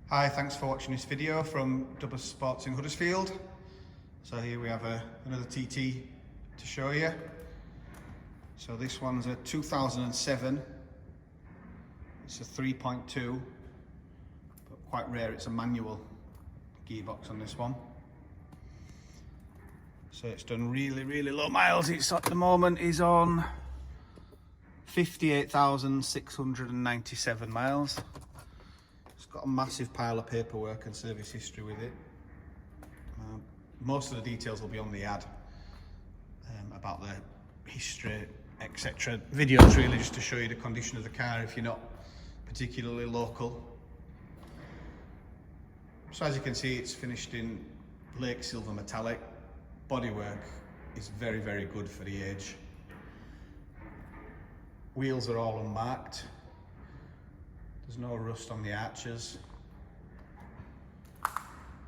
Hi, thanks for watching this video from Double Sports in Huddersfield. So here we have another TT to show you. So this one's a 2007. It's a 3.2, but quite rare, it's a manual gearbox on this one. So it's done really low miles. It's at the moment is on 58,697 miles. It's got a massive pile of paperwork and service history with it. Most of the details will be on the ad about the history, etc. Videos really just to show you the condition of the car if you're not particularly local. So as you can see, it's finished in Lake Silver Metallic. Bodywork is very good for the age. Wheels are all unmarked. There's no rust on the arches.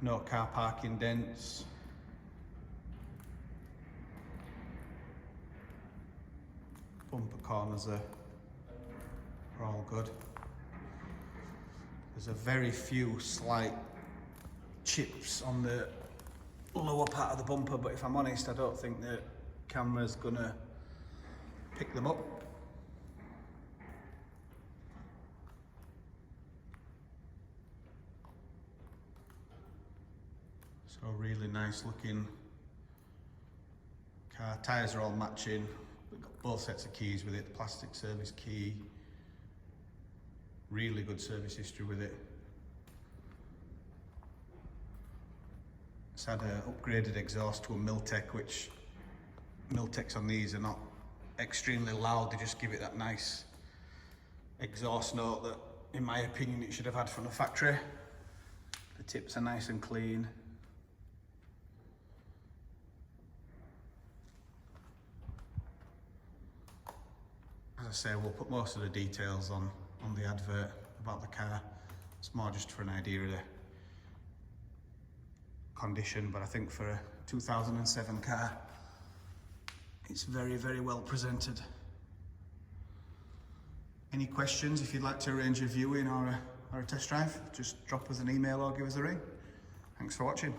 No car parking dents. Bumper corners are all good. There's a very few slight chips on the lower part of the bumper, but if I'm honest, I don't think the camera's gonna pick them up. So really nice looking car. Tyres are all matching. We've got both sets of keys with it, the plastic service key. Really good service history with it. It's had an upgraded exhaust to a milltex, which milltex on these are not extremely loud. They just give it that nice exhaust note that, in my opinion, it should have had from the factory. The tips are nice and clean. As I say, we'll put most of the details on the advert about the car. It's more just for an idea of the condition, but I think for a 2007 car, it's very well presented. Any questions? If you'd like to arrange a viewing or a test drive, just drop us an email or give us a ring. Thanks for watching.